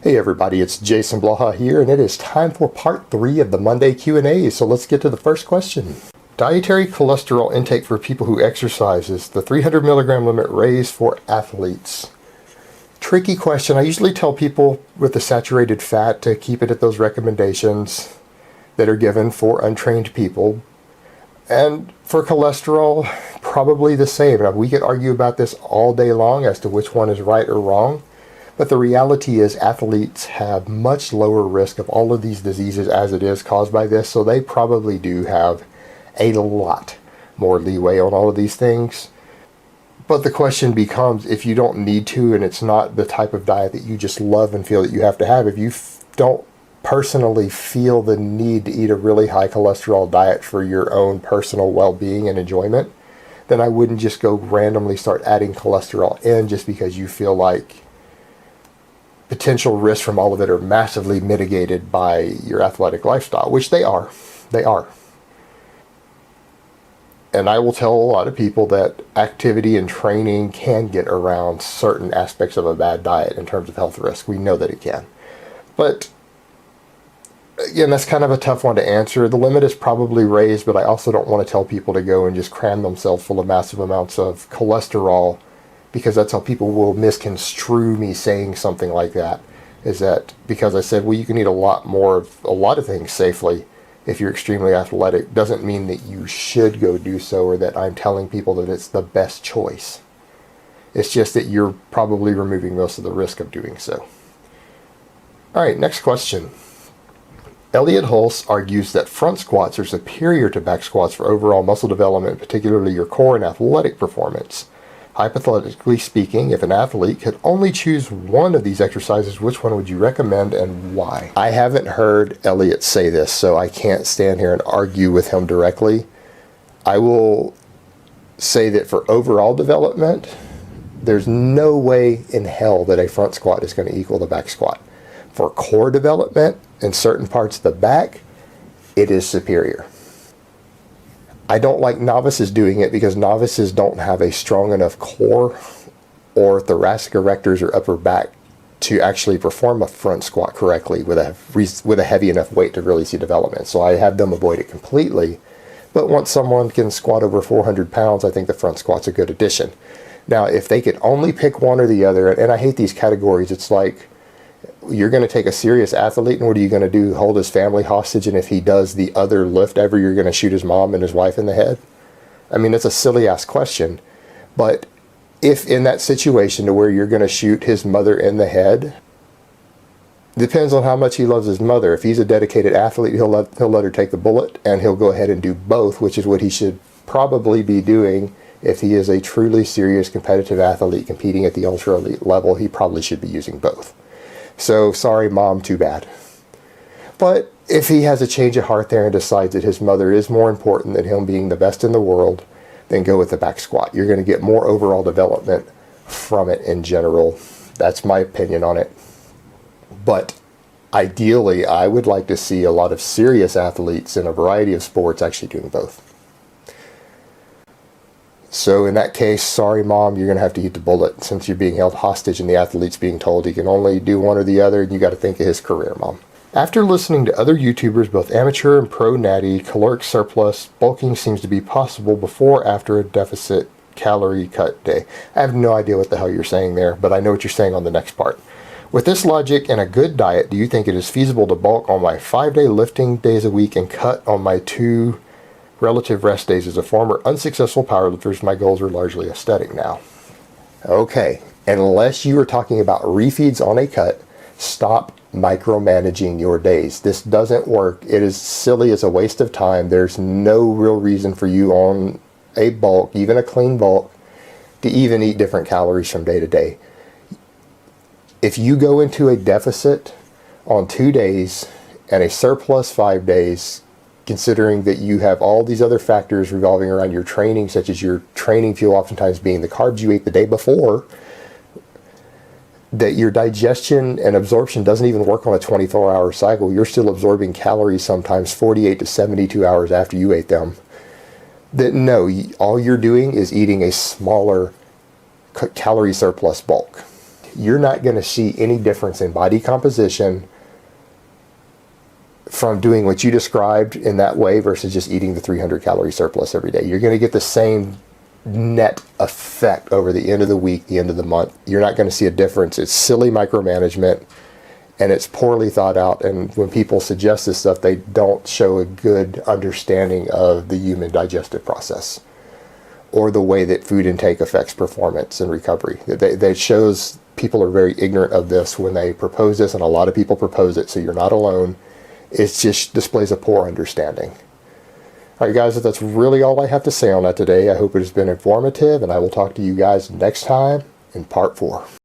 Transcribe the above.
Hey everybody, it's Jason Blaha here, and it is time for part 3 of the Monday Q&A, so let's get to the first question. Dietary cholesterol intake for people who exercise, is the 300 milligram limit raised for athletes? Tricky question. I usually tell people with the saturated fat to keep it at those recommendations that are given for untrained people. And for cholesterol, probably the same. Now, we could argue about this all day long as to which one is right or wrong. But the reality is athletes have much lower risk of all of these diseases as it is caused by this, so they probably do have a lot more leeway on all of these things. But the question becomes, if you don't need to and it's not the type of diet that you just love and feel that you have to have, if you don't personally feel the need to eat a really high cholesterol diet for your own personal well-being and enjoyment, then I wouldn't just go randomly start adding cholesterol in just because you feel like potential risks from all of it are massively mitigated by your athletic lifestyle, which they are. They are. And I will tell a lot of people that activity and training can get around certain aspects of a bad diet in terms of health risk. We know that it can. But again, that's kind of a tough one to answer. The limit is probably raised, but I also don't want to tell people to go and just cram themselves full of massive amounts of cholesterol, because that's how people will misconstrue me saying something like that, is that because I said, well, you can eat a lot of things safely if you're extremely athletic, doesn't mean that you should go do so, or that I'm telling people that it's the best choice. It's just that you're probably removing most of the risk of doing so. All right, next question. Elliot Hulse argues that front squats are superior to back squats for overall muscle development, particularly your core and athletic performance. Hypothetically speaking, if an athlete could only choose one of these exercises, which one would you recommend and why? I haven't heard Elliot say this, so I can't stand here and argue with him directly. I will say that for overall development, there's no way in hell that a front squat is going to equal the back squat. For core development in certain parts of the back, it is superior. I don't like novices doing it because novices don't have a strong enough core or thoracic erectors or upper back to actually perform a front squat correctly with a heavy enough weight to really see development. So I have them avoid it completely. But once someone can squat over 400 pounds, I think the front squat's a good addition. Now, if they could only pick one or the other, and I hate these categories, it's like, you're going to take a serious athlete, and what are you going to do? Hold his family hostage, and if he does the other lift ever, you're going to shoot his mom and his wife in the head? I mean, it's a silly ass question. But if in that situation to where you're going to shoot his mother in the head, depends on how much he loves his mother. If he's a dedicated athlete, he'll let her take the bullet, and he'll go ahead and do both, which is what he should probably be doing. If he is a truly serious competitive athlete competing at the ultra elite level, he probably should be using both. So, sorry, Mom, too bad. But if he has a change of heart there and decides that his mother is more important than him being the best in the world, then go with the back squat. You're going to get more overall development from it in general. That's my opinion on it. But ideally, I would like to see a lot of serious athletes in a variety of sports actually doing both. So in that case, sorry Mom, you're going to have to eat the bullet since you're being held hostage and the athlete's being told he can only do one or the other, and you got to think of his career, Mom. After listening to other YouTubers, both amateur and pro natty, caloric surplus bulking seems to be possible before or after a deficit calorie cut day. I have no idea what the hell you're saying there, but I know what you're saying on the next part. With this logic and a good diet, do you think it is feasible to bulk on my 5-day lifting days a week and cut on my 2 relative rest days? As a former unsuccessful powerlifter, my goals are largely aesthetic now. Okay, unless you are talking about refeeds on a cut, stop micromanaging your days. This doesn't work. It is silly. It's a waste of time. There's no real reason for you on a bulk, even a clean bulk, to even eat different calories from day to day. If you go into a deficit on 2 days and a surplus 5 days, considering that you have all these other factors revolving around your training, such as your training fuel oftentimes being the carbs you ate the day before, that your digestion and absorption doesn't even work on a 24-hour cycle. You're still absorbing calories sometimes 48 to 72 hours after you ate them. That no, all you're doing is eating a smaller calorie surplus bulk. you're not going to see any difference in body composition from doing what you described in that way versus just eating the 300 calorie surplus every day. You're going to get the same net effect over the end of the week, the end of the month. You're not going to see a difference. It's silly micromanagement, and it's poorly thought out. And when people suggest this stuff, they don't show a good understanding of the human digestive process or the way that food intake affects performance and recovery. That shows people are very ignorant of this when they propose this, and a lot of people propose it, so you're not alone. It just displays a poor understanding. All right, guys, that's really all I have to say on that today. I hope it has been informative, and I will talk to you guys next time in part 4.